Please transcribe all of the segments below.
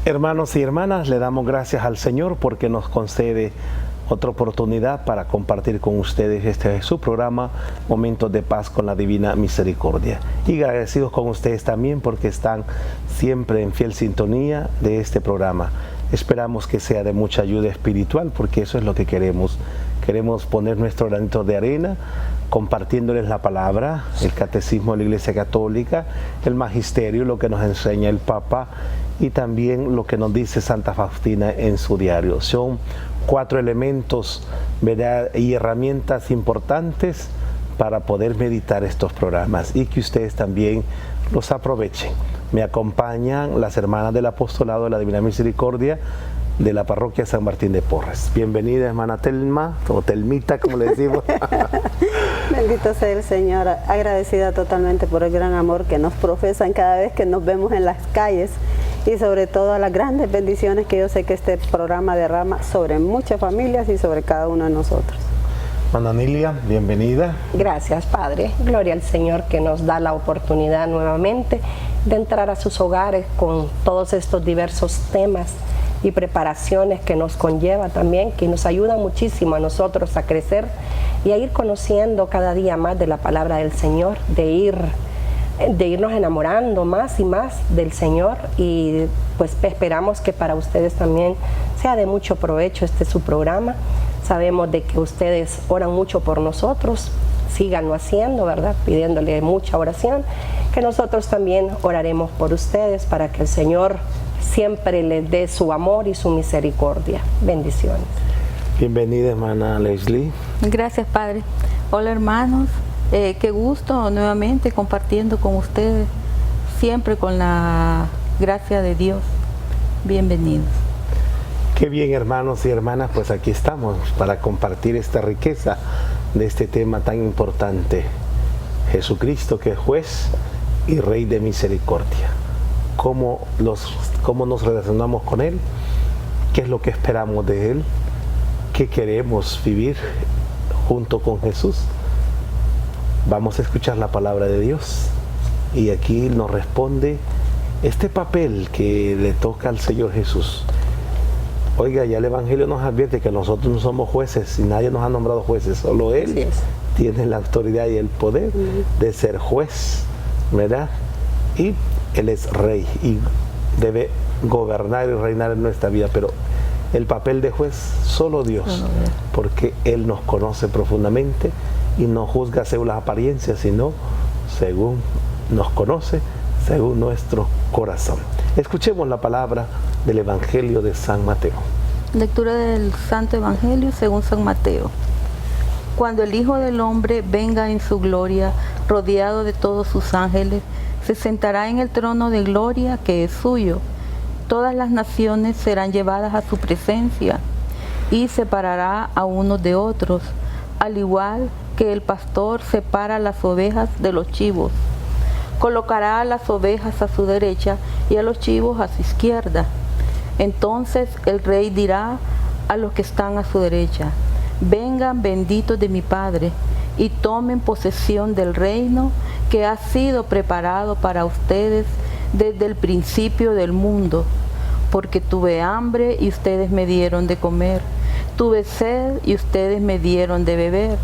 Hermanos y hermanas, le damos gracias al Señor porque nos concede otra oportunidad para compartir con ustedes este es su programa, Momentos de Paz con la Divina Misericordia. Y agradecidos con ustedes también porque están siempre en fiel sintonía de este programa. Esperamos que sea de mucha ayuda espiritual porque eso es lo que queremos. Queremos poner nuestro granito de arena compartiéndoles la palabra, el catecismo de la Iglesia Católica, el magisterio, lo que nos enseña el Papa y también lo que nos dice Santa Faustina en su diario. Son 4 elementos, ¿verdad?, y herramientas importantes para poder meditar estos programas y que ustedes también los aprovechen. Me acompañan las hermanas del Apostolado de la Divina Misericordia de la Parroquia San Martín de Porres. Bienvenida, hermana Telma, o Telmita, como le decimos. Bendito sea el Señor, agradecida totalmente por el gran amor que nos profesan cada vez que nos vemos en las calles y sobre todo a las grandes bendiciones que yo sé que este programa derrama sobre muchas familias y sobre cada uno de nosotros. Hermana Nilia, bienvenida. Gracias, Padre. Gloria al Señor que nos da la oportunidad nuevamente de entrar a sus hogares con todos estos diversos temas y preparaciones que nos conlleva también, que nos ayudan muchísimo a nosotros a crecer y a ir conociendo cada día más de la palabra del Señor, de irnos enamorando más y más del Señor, y pues esperamos que para ustedes también sea de mucho provecho este su programa. Sabemos de que ustedes oran mucho por nosotros, síganlo haciendo, ¿verdad?, pidiéndole mucha oración, que nosotros también oraremos por ustedes para que el Señor siempre les dé su amor y su misericordia. Bendiciones. Bienvenida, hermana Leslie. Gracias, Padre. Hola, hermanos. Qué gusto nuevamente compartiendo con ustedes, siempre con la gracia de Dios. Bienvenidos. Qué bien, hermanos y hermanas, pues aquí estamos para compartir esta riqueza de este tema tan importante. Jesucristo, que es juez y Rey de misericordia. ¿Cómo nos relacionamos con Él? ¿Qué es lo que esperamos de Él? ¿Qué queremos vivir junto con Jesús? Vamos a escuchar la palabra de Dios y aquí nos responde este papel que le toca al Señor Jesús. Oiga, ya el Evangelio nos advierte que nosotros no somos jueces y nadie nos ha nombrado jueces, solo Él tiene la autoridad y el poder de ser juez, ¿verdad? Y Él es Rey y debe gobernar y reinar en nuestra vida, pero el papel de juez solo Dios, porque Él nos conoce profundamente y no juzga según las apariencias, sino según nos conoce, según nuestro corazón. Escuchemos la palabra del Evangelio de San Mateo. Lectura del Santo Evangelio según San Mateo. Cuando el Hijo del Hombre venga en su gloria, rodeado de todos sus ángeles, se sentará en el trono de gloria que es suyo. Todas las naciones serán llevadas a su presencia y separará a unos de otros, al igual que el pastor separa las ovejas de los chivos. Colocará a las ovejas a su derecha y a los chivos a su izquierda. Entonces el Rey dirá a los que están a su derecha: vengan benditos de mi Padre y tomen posesión del reino que ha sido preparado para ustedes desde el principio del mundo. Porque tuve hambre y ustedes me dieron de comer, tuve sed y ustedes me dieron de beber,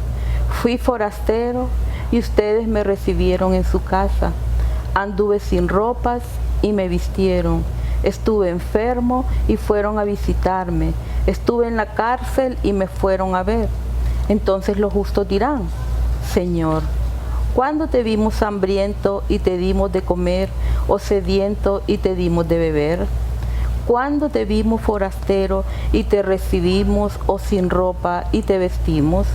fui forastero y ustedes me recibieron en su casa, anduve sin ropas y me vistieron, estuve enfermo y fueron a visitarme, estuve en la cárcel y me fueron a ver. Entonces los justos dirán: Señor, ¿cuándo te vimos hambriento y te dimos de comer, o sediento y te dimos de beber? ¿Cuándo te vimos forastero y te recibimos, o sin ropa y te vestimos?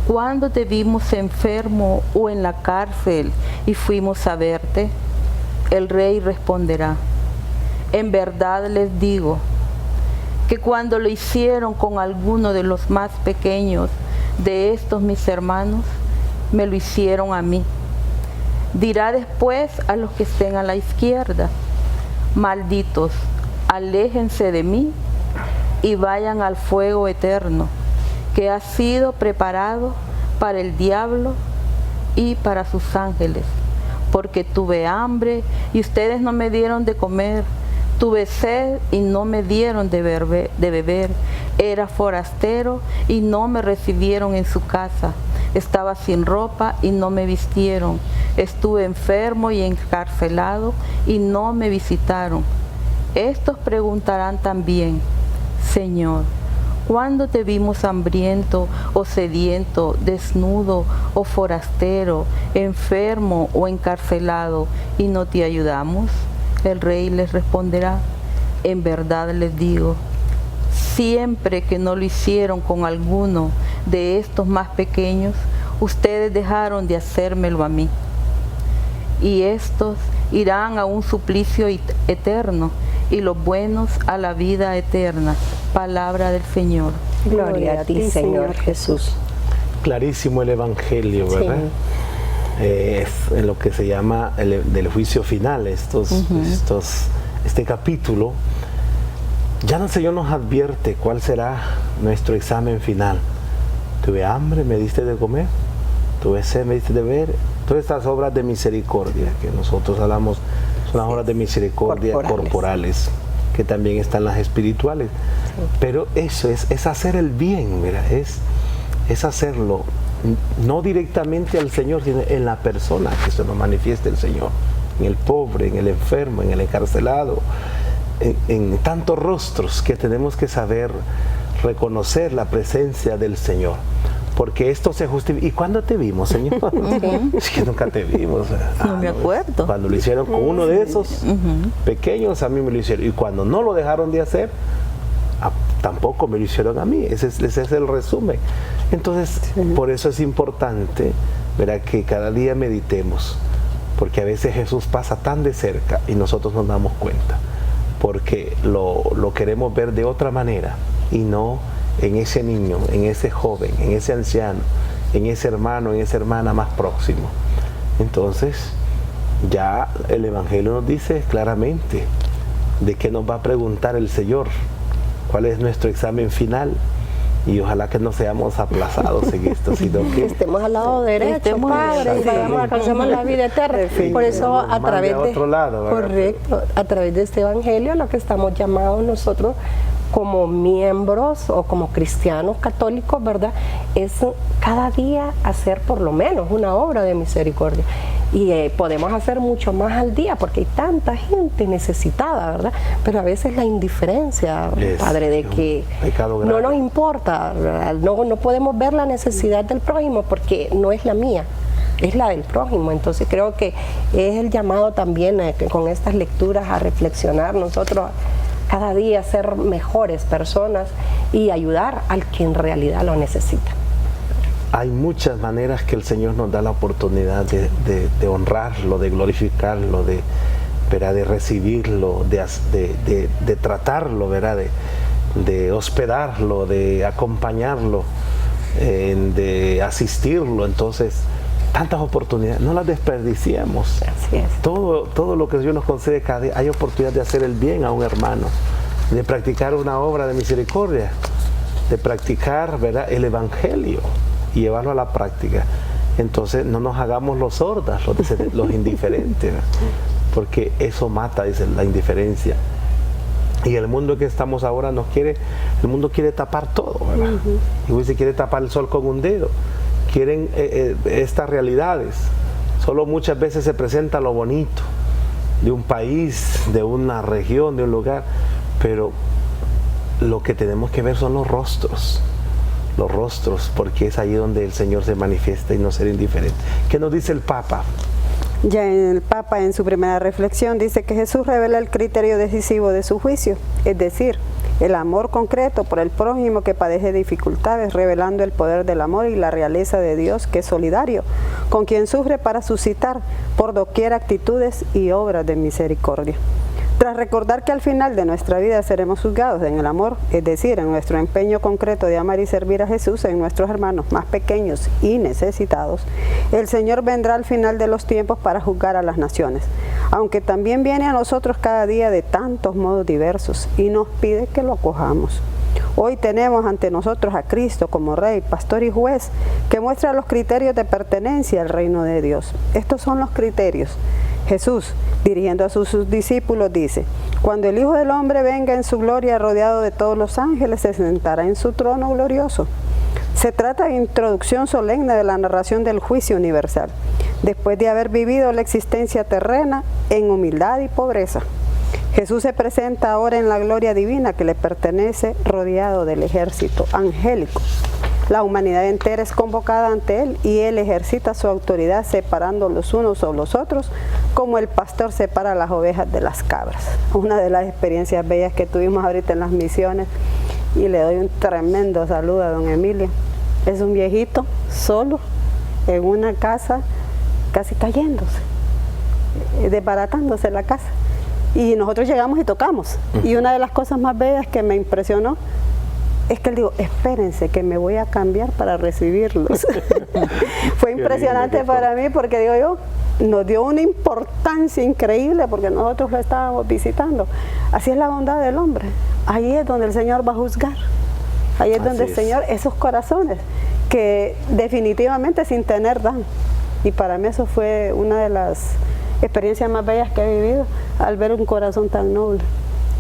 ¿Cuándo te vimos enfermo o en la cárcel y fuimos a verte? El Rey responderá: en verdad les digo que cuando lo hicieron con alguno de los más pequeños de estos mis hermanos, me lo hicieron a mí. Dirá después a los que estén a la izquierda: malditos, aléjense de mí y vayan al fuego eterno, que ha sido preparado para el diablo y para sus ángeles. Porque tuve hambre y ustedes no me dieron de comer, Tuve sed y no me dieron de beber. Era forastero y no me recibieron en su casa. Estaba sin ropa y no me vistieron. Estuve enfermo y encarcelado y no me visitaron. Estos preguntarán también: Señor, ¿cuándo te vimos hambriento o sediento, desnudo o forastero, enfermo o encarcelado y no te ayudamos? El rey les responderá: en verdad les digo, siempre que no lo hicieron con alguno de estos más pequeños, ustedes dejaron de hacérmelo a mí. Y estos irán a un suplicio eterno, y los buenos a la vida eterna. Palabra del Señor. Gloria a ti, Señor Jesús. Clarísimo el Evangelio, ¿verdad? Sí. Es en lo que se llama del juicio final, este capítulo. Ya el Señor nos advierte cuál será nuestro examen final. Tuve hambre, me diste de comer. Tuve sed, me diste de beber. Todas estas obras de misericordia que nosotros hablamos son las obras de misericordia corporales, que también están las espirituales. Sí. Pero eso es hacer el bien, mira, es hacerlo no directamente al Señor, sino en la persona que se nos manifieste el Señor, en el pobre, en el enfermo, en el encarcelado, en tantos rostros que tenemos que saber reconocer la presencia del Señor. Porque esto se justifica. ¿Y cuándo te vimos, Señor? Es que nunca te vimos. No me acuerdo. Cuando lo hicieron con uno de esos pequeños, a mí me lo hicieron. Y cuando no lo dejaron de hacer, tampoco me lo hicieron a mí. Ese es el resumen. Entonces, por eso es importante, ¿verdad?, que cada día meditemos. Porque a veces Jesús pasa tan de cerca y nosotros nos damos cuenta. Porque lo queremos ver de otra manera y no en ese niño, en ese joven, en ese anciano, en ese hermano, en esa hermana más próximo. Entonces, ya el Evangelio nos dice claramente de qué nos va a preguntar el Señor, cuál es nuestro examen final, y ojalá que no seamos aplazados en esto, sino que estemos al lado derecho, Padre, y alcancemos la vida eterna. Por eso a través de otro lado, correcto, a través de este Evangelio, lo que estamos llamados nosotros como miembros o como cristianos católicos, ¿verdad?, es cada día hacer por lo menos una obra de misericordia. Y podemos hacer mucho más al día porque hay tanta gente necesitada, ¿verdad? Pero a veces la indiferencia, Padre, de que no nos importa, ¿verdad? No podemos ver la necesidad del prójimo porque no es la mía, es la del prójimo. Entonces creo que es el llamado también con estas lecturas a reflexionar nosotros cada día, ser mejores personas y ayudar al que en realidad lo necesita. Hay muchas maneras que el Señor nos da la oportunidad de honrarlo, de glorificarlo, de recibirlo, de tratarlo, ¿verdad?, de hospedarlo, de acompañarlo, de asistirlo. Entonces, tantas oportunidades, no las desperdiciamos. Así es. Todo lo que Dios nos concede cada día, hay oportunidad de hacer el bien a un hermano, de practicar una obra de misericordia, de practicar, ¿verdad?, el Evangelio y llevarlo a la práctica. Entonces no nos hagamos los sordos, los indiferentes, ¿verdad?, porque eso mata, dice, la indiferencia. Y el mundo que estamos ahora el mundo quiere tapar todo, ¿verdad? Y se quiere tapar el sol con un dedo. Quieren estas realidades. Solo muchas veces se presenta lo bonito de un país, de una región, de un lugar, pero lo que tenemos que ver son los rostros, porque es ahí donde el Señor se manifiesta y no ser indiferente. ¿Qué nos dice el Papa? Ya el Papa en su primera reflexión dice que Jesús revela el criterio decisivo de su juicio, es decir, el amor concreto por el prójimo que padece dificultades, revelando el poder del amor y la realeza de Dios, que es solidario, con quien sufre para suscitar por doquier actitudes y obras de misericordia. Tras recordar que al final de nuestra vida seremos juzgados en el amor, es decir, en nuestro empeño concreto de amar y servir a Jesús en nuestros hermanos más pequeños y necesitados, el Señor vendrá al final de los tiempos para juzgar a las naciones, aunque también viene a nosotros cada día de tantos modos diversos y nos pide que lo acojamos. Hoy tenemos ante nosotros a Cristo como Rey, Pastor y Juez, que muestra los criterios de pertenencia al reino de Dios. Estos son los criterios. Jesús, dirigiendo a sus discípulos, dice: cuando el Hijo del Hombre venga en su gloria rodeado de todos los ángeles, se sentará en su trono glorioso. Se trata de introducción solemne de la narración del juicio universal, después de haber vivido la existencia terrena en humildad y pobreza. Jesús se presenta ahora en la gloria divina que le pertenece, rodeado del ejército angélico. La humanidad entera es convocada ante Él y Él ejercita su autoridad separando los unos o los otros, como el pastor separa las ovejas de las cabras. Una de las experiencias bellas que tuvimos ahorita en las misiones, y le doy un tremendo saludo a don Emilio. Es un viejito solo en una casa casi cayéndose, desbaratándose la casa. Y nosotros llegamos y tocamos. Y una de las cosas más bellas que me impresionó es que él dijo: espérense que me voy a cambiar para recibirlos. Fue impresionante para mí porque, digo yo, nos dio una importancia increíble porque nosotros lo estábamos visitando. Así es la bondad del hombre. Ahí es donde el Señor va a juzgar. Ahí es donde el Señor, esos corazones que definitivamente sin tener dan. Y para mí eso fue una de las experiencias más bellas que he vivido, al ver un corazón tan noble.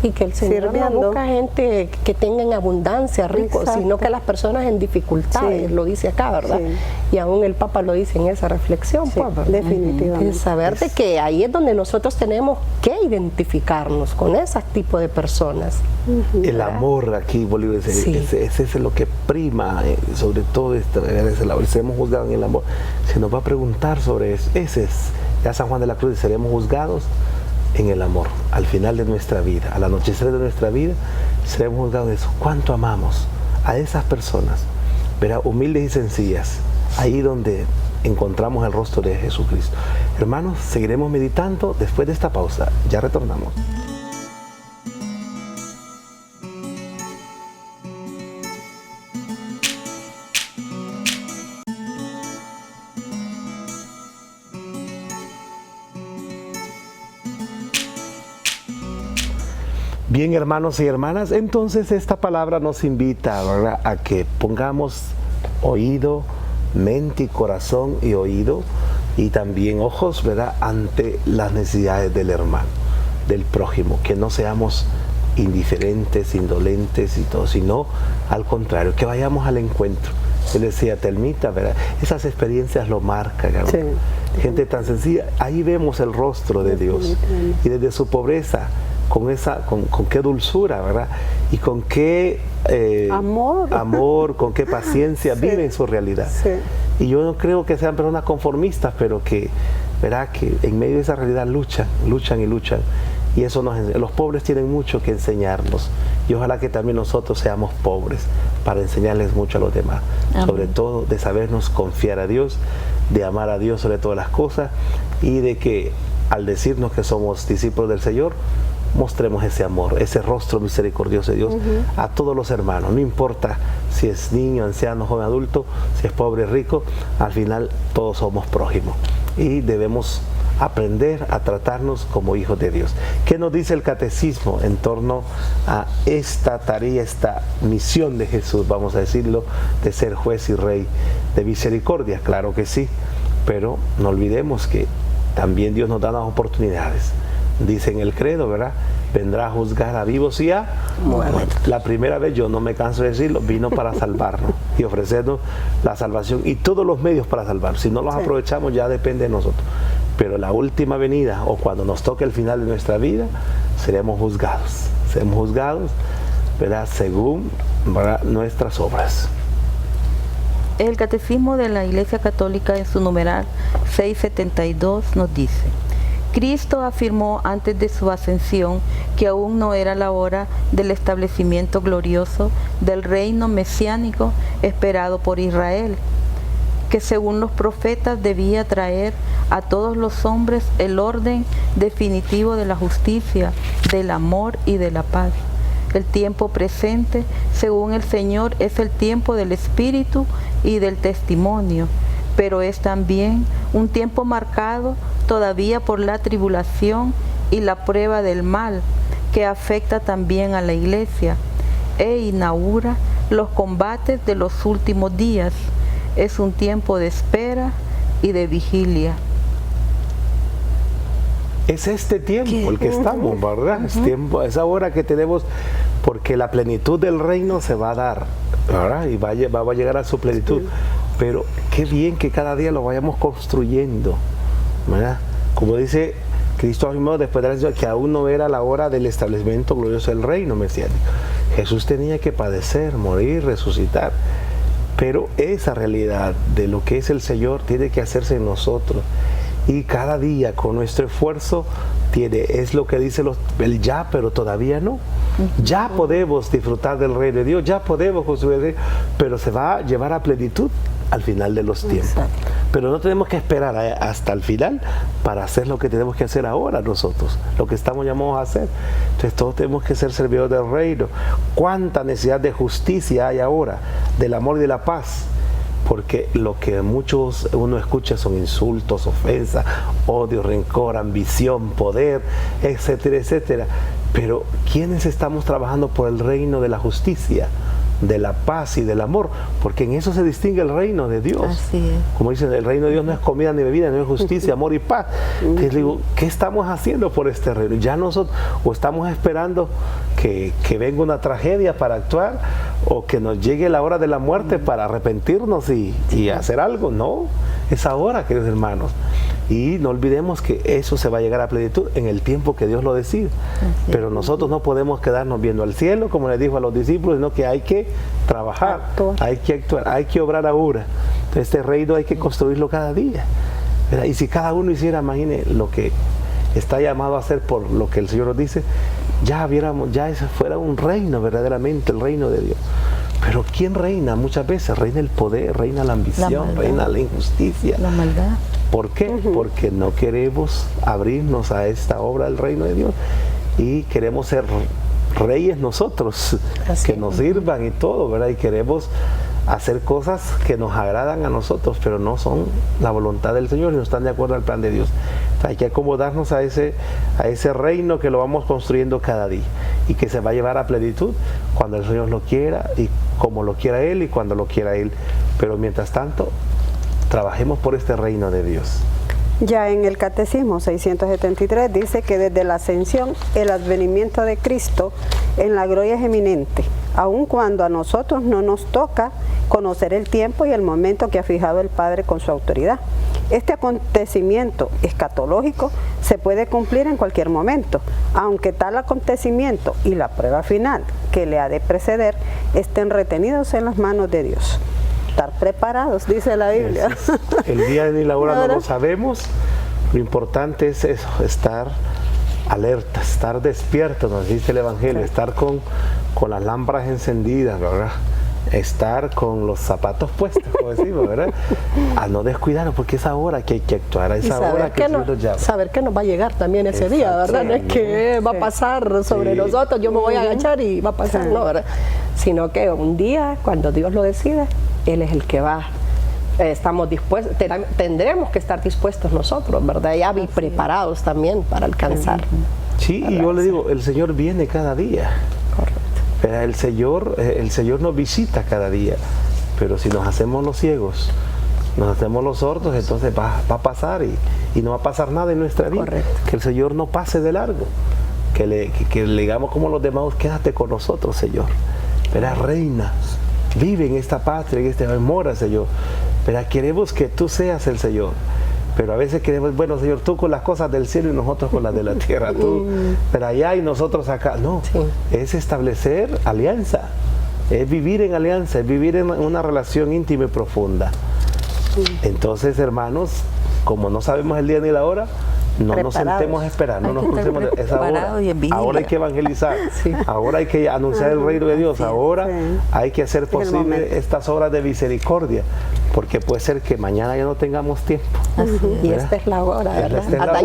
Y que el Señor no busca gente que tenga en abundancia, ricos, sino que las personas en dificultades, lo dice acá, ¿verdad? Sí. Y aún el Papa lo dice en esa reflexión, pues, definitivamente. Es saber de que ahí es donde nosotros tenemos que identificarnos con ese tipo de personas. El amor aquí, Bolívar, ese es lo que prima, sobre todo esto, seremos juzgados en el amor. Se nos va a preguntar sobre eso. Ese es, ya San Juan de la Cruz, seremos juzgados en el amor, al final de nuestra vida, al anochecer de nuestra vida, seremos juzgados de eso. ¿Cuánto amamos a esas personas? Verá, humildes y sencillas, ahí donde encontramos el rostro de Jesucristo. Hermanos, seguiremos meditando después de esta pausa. Ya retornamos. Bien, hermanos y hermanas, entonces esta palabra nos invita, ¿verdad?, a que pongamos oído, mente y corazón y oído y también ojos, ¿verdad?, ante las necesidades del hermano, del prójimo, que no seamos indiferentes, indolentes y todo, sino al contrario, que vayamos al encuentro. Él decía, Telmita, ¿verdad?, esas experiencias lo marcan, ¿verdad? Sí. Gente tan sencilla, ahí vemos el rostro de Dios y desde su pobreza, con qué dulzura, ¿verdad? Y con qué amor, con qué paciencia viven su realidad. Sí. Y yo no creo que sean personas conformistas, pero que, ¿verdad?, que en medio de esa realidad luchan. Y eso los pobres tienen mucho que enseñarnos. Y ojalá que también nosotros seamos pobres para enseñarles mucho a los demás. Amén. Sobre todo de sabernos confiar a Dios, de amar a Dios sobre todas las cosas y de que al decirnos que somos discípulos del Señor, mostremos ese amor, ese rostro misericordioso de Dios a todos los hermanos, no importa si es niño, anciano, joven, adulto, si es pobre, rico, al final todos somos prójimos y debemos aprender a tratarnos como hijos de Dios. ¿Qué nos dice el catecismo en torno a esta tarea, esta misión de Jesús, vamos a decirlo, de ser juez y rey de misericordia? Claro que sí, pero no olvidemos que también Dios nos da las oportunidades. Dice en el credo, ¿verdad?, vendrá a juzgar a vivos y a muertos. La primera vez, yo no me canso de decirlo, vino para salvarnos y ofrecernos la salvación y todos los medios para salvarnos. Si no los aprovechamos, ya depende de nosotros. Pero la última venida, o cuando nos toque el final de nuestra vida, seremos juzgados, ¿verdad?, según, ¿verdad?, nuestras obras. El Catecismo de la Iglesia Católica, en su numeral 672, nos dice: Cristo afirmó antes de su ascensión que aún no era la hora del establecimiento glorioso del reino mesiánico esperado por Israel, que según los profetas debía traer a todos los hombres el orden definitivo de la justicia, del amor y de la paz. El tiempo presente, según el Señor, es el tiempo del Espíritu y del testimonio, pero es también un tiempo marcado todavía por la tribulación y la prueba del mal, que afecta también a la Iglesia. e inaugura los combates de los últimos días. Es un tiempo de espera y de vigilia. Es este tiempo el que estamos, ¿verdad? Es tiempo, es ahora que tenemos, porque la plenitud del reino se va a dar, ¿verdad? Y va a llegar a su plenitud. Pero qué bien que cada día lo vayamos construyendo, ¿verdad? Como dice Cristo mismo después de la decisión, que aún no era la hora del establecimiento glorioso del reino mesiánico. Jesús tenía que padecer, morir, resucitar. Pero esa realidad de lo que es el Señor tiene que hacerse en nosotros. Y cada día con nuestro esfuerzo es lo que dice el ya, pero todavía no. Ya podemos disfrutar del reino de Dios, ya podemos construir, pero se va a llevar a plenitud al final de los tiempos. Exacto. Pero no tenemos que esperar hasta el final para hacer lo que tenemos que hacer ahora nosotros, lo que estamos llamados a hacer. Entonces todos tenemos que ser servidores del reino. ¿Cuánta necesidad de justicia hay ahora, del amor y de la paz? Porque lo que uno escucha son insultos, ofensas, odio, rencor, ambición, poder, etcétera, etcétera. Pero ¿quiénes estamos trabajando por el reino de la justicia, de la paz y del amor? Porque en eso se distingue el reino de Dios. Así es. Como dicen, el reino de Dios no es comida ni bebida, no es justicia, amor y paz. Entonces digo, ¿qué estamos haciendo por este reino? Ya nosotros, o estamos esperando que venga una tragedia para actuar, o que nos llegue la hora de la muerte para arrepentirnos y hacer algo. No, es ahora, queridos hermanos. Y no olvidemos que eso se va a llegar a plenitud en el tiempo que Dios lo decide. Pero nosotros no podemos quedarnos viendo al cielo, como le dijo a los discípulos, sino que hay que trabajar, hay que actuar, hay que obrar ahora. Entonces, este reino hay que construirlo cada día, ¿verdad? Y si cada uno hiciera, imagine lo que está llamado a hacer por lo que el Señor nos dice, ya ese fuera un reino, verdaderamente el reino de Dios. Pero ¿quién reina? Muchas veces reina el poder, reina la ambición, reina la injusticia. La maldad. ¿Por qué? Porque no queremos abrirnos a esta obra del reino de Dios y queremos ser reyes nosotros, que nos sirvan y todo, ¿verdad? Y queremos hacer cosas que nos agradan a nosotros, pero no son la voluntad del Señor y no están de acuerdo al plan de Dios. Entonces, hay que acomodarnos a ese reino que lo vamos construyendo cada día y que se va a llevar a plenitud cuando el Señor lo quiera y como lo quiera Él y cuando lo quiera Él. Pero mientras tanto, trabajemos por este reino de Dios. Ya en el Catecismo 673 dice que desde la ascensión el advenimiento de Cristo en la gloria es eminente, aun cuando a nosotros no nos toca conocer el tiempo y el momento que ha fijado el Padre con su autoridad. Este acontecimiento escatológico se puede cumplir en cualquier momento, aunque tal acontecimiento y la prueba final que le ha de preceder estén retenidos en las manos de Dios. Estar preparados, dice la Biblia. El día ni la hora no lo sabemos. Lo importante es eso, estar alerta, estar despierto, nos dice el Evangelio, estar con las lámparas encendidas, ¿verdad? Estar con los zapatos puestos, como decimos, ¿verdad? A no descuidarnos, porque es ahora que hay que actuar, es ahora que Dios nos llama. Saber que nos va a llegar también ese día, ¿verdad? No es que va a pasar sobre nosotros, yo me voy a agachar y va a pasar, no, ¿verdad? Sino que un día, cuando Dios lo decide, Él es el que va. Estamos dispuestos, tendremos que estar dispuestos nosotros, ¿verdad? Ya preparados también para alcanzar. Sí, y yo le digo, el Señor viene cada día. Correcto. El Señor nos visita cada día, pero si nos hacemos los ciegos, nos hacemos los sordos, entonces va a pasar y no va a pasar nada en nuestra vida. Correcto. Que el Señor no pase de largo, que le digamos como los demás, quédate con nosotros, Señor. Verá, reina, vive en esta patria, en este mora, Señor. Verá, queremos que tú seas el Señor. Pero a veces queremos, bueno, Señor, tú con las cosas del cielo y nosotros con las de la tierra, tú, pero allá y nosotros acá. No, es establecer alianza, es vivir en alianza, es vivir en una relación íntima y profunda. Entonces, hermanos, como no sabemos el día ni la hora, no nos sentemos a esperar, no nos crucemos, es ahora. Ahora hay que evangelizar, ahora hay que anunciar el reino de Dios, ahora hay que hacer posible estas obras de misericordia, porque puede ser que mañana ya no tengamos tiempo. Y esta es la hora, ¿verdad?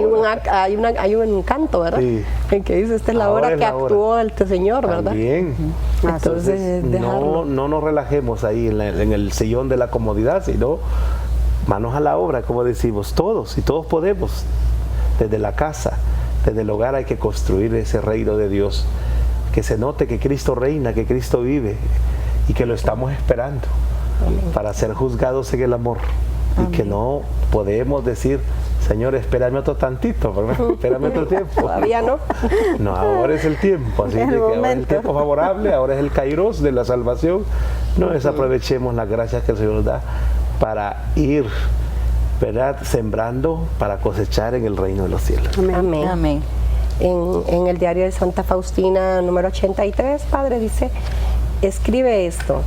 Hay un canto, ¿verdad? Sí. En que dice, esta es la hora que actuó el Señor, ¿verdad? Bien. Entonces no nos relajemos ahí en el sillón de la comodidad, sino manos a la obra, como decimos, todos, y todos podemos. Desde la casa, desde el hogar hay que construir ese reino de Dios que se note que Cristo reina, que Cristo vive y que lo estamos esperando para ser juzgados en el amor. Y que no podemos decir, Señor, espérame otro tantito, ¿verdad? Espérame otro tiempo. Todavía no. No, ahora es el tiempo, así que ahora es el tiempo favorable, ahora es el kairos de la salvación. No desaprovechemos las gracias que el Señor nos da para ir, ¿verdad?, sembrando para cosechar en el reino de los cielos. Amén. Amén. En el diario de Santa Faustina, número 83, Padre, dice, escribe esto: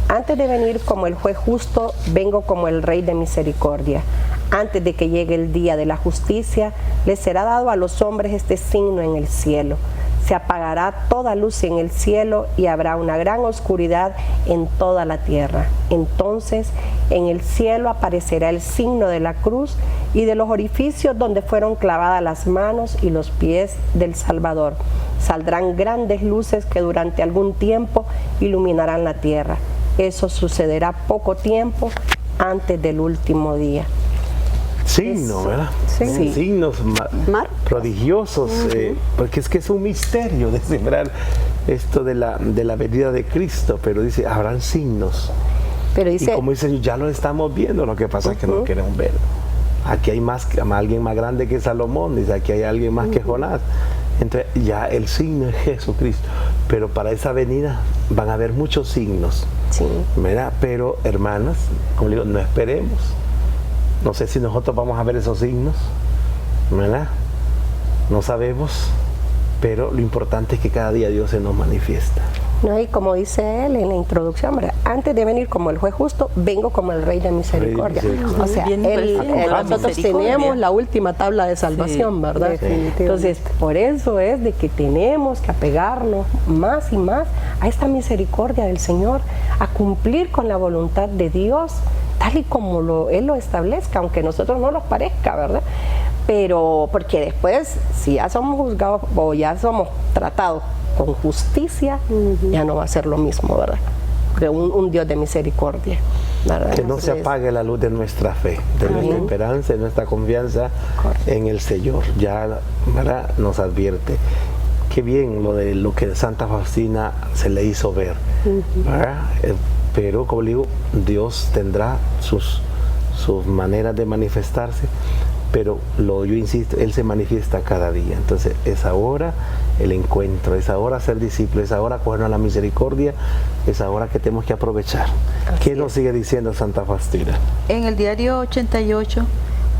antes de venir como el juez justo, vengo como el Rey de misericordia. Antes de que llegue el día de la justicia, les será dado a los hombres este signo en el cielo. Se apagará toda luz en el cielo y habrá una gran oscuridad en toda la tierra. Entonces, en el cielo aparecerá el signo de la cruz y de los orificios donde fueron clavadas las manos y los pies del Salvador. Saldrán grandes luces que durante algún tiempo iluminarán la tierra. Eso sucederá poco tiempo antes del último día. Signos, ¿verdad? Sí. Signos prodigiosos, porque es que es un misterio descifrar esto de la venida de Cristo, pero dice, habrán signos. Pero dice, y como dice, ya lo estamos viendo, lo que pasa es que no queremos ver. Aquí hay alguien más grande que Salomón, dice, aquí hay alguien más que Jonás. Entonces ya el signo es Jesucristo, pero para esa venida van a haber muchos signos, sí, ¿verdad? Pero hermanas, como digo, no esperemos. No sé si nosotros vamos a ver esos signos, ¿verdad? No sabemos, pero lo importante es que cada día Dios se nos manifiesta. No, y como dice él en la introducción, ¿verdad?, antes de venir como el juez justo, vengo como el Rey de misericordia. Misericordia. O sea, nosotros tenemos la última tabla de salvación, ¿verdad? Entonces, por eso es de que tenemos que apegarnos más y más a esta misericordia del Señor, a cumplir con la voluntad de Dios, tal y como Él lo establezca, aunque a nosotros no nos parezca, ¿verdad? Pero, porque después, si ya somos juzgados o ya somos tratados con justicia, ya no va a ser lo mismo, ¿verdad? Porque un Dios de misericordia, ¿verdad? Que no se apague la luz de nuestra fe, de nuestra esperanza, de nuestra confianza en el Señor. Ya, ¿verdad?, nos advierte. Qué bien lo que Santa Faustina se le hizo ver, ¿verdad? Pero, como le digo, Dios tendrá sus maneras de manifestarse, pero yo insisto, Él se manifiesta cada día. Entonces es ahora el encuentro, es ahora ser discípulo, es ahora cogernos a la misericordia, es ahora que tenemos que aprovechar. ¿Qué nos sigue diciendo Santa Faustina? En el diario 88,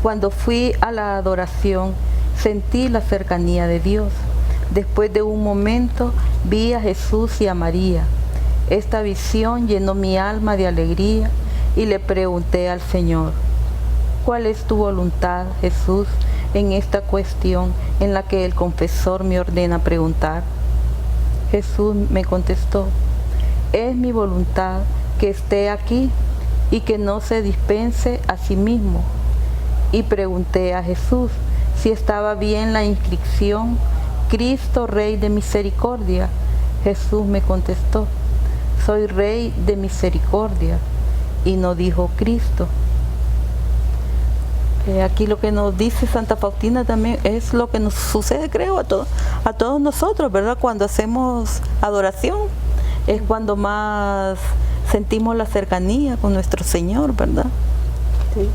cuando fui a la adoración, sentí la cercanía de Dios. Después de un momento vi a Jesús y a María. Esta visión llenó mi alma de alegría y le pregunté al Señor: ¿cuál es tu voluntad, Jesús, en esta cuestión en la que el confesor me ordena preguntar? Jesús me contestó: es mi voluntad que esté aquí y que no se dispense a sí mismo. Y pregunté a Jesús si estaba bien la inscripción: Cristo, Rey de misericordia. Jesús me contestó: soy Rey de misericordia. Y no dijo Cristo. Aquí lo que nos dice Santa Faustina también es lo que nos sucede, creo, a todos nosotros, ¿verdad? Cuando hacemos adoración es cuando más sentimos la cercanía con nuestro Señor, ¿verdad? Sí.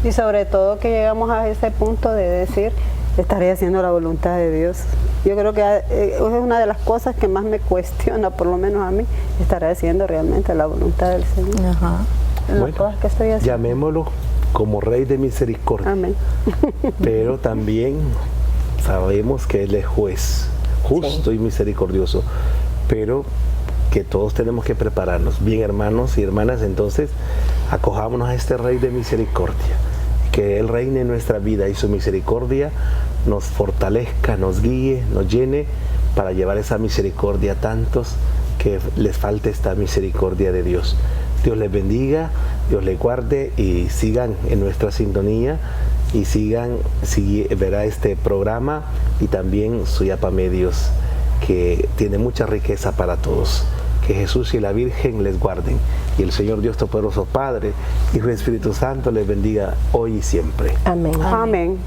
Y sobre todo que llegamos a ese punto de decir, estaré haciendo la voluntad de Dios. Yo creo que es una de las cosas que más me cuestiona, por lo menos a mí, estaré haciendo realmente la voluntad del Señor. Ajá. En las cosas que estoy haciendo. Llamémoslo como Rey de misericordia. Amén. Pero también sabemos que Él es juez, justo y misericordioso. Pero que todos tenemos que prepararnos. Bien, hermanos y hermanas, entonces acojámonos a este Rey de misericordia. Que Él reine en nuestra vida y su misericordia nos fortalezca, nos guíe, nos llene para llevar esa misericordia a tantos que les falte esta misericordia de Dios. Dios les bendiga, Dios les guarde y sigan en nuestra sintonía y verá este programa y también su Yapa Medios, que tiene mucha riqueza para todos. Que Jesús y la Virgen les guarden y el Señor Dios Todopoderoso, Padre, Hijo y Espíritu Santo les bendiga hoy y siempre. Amén. Amén.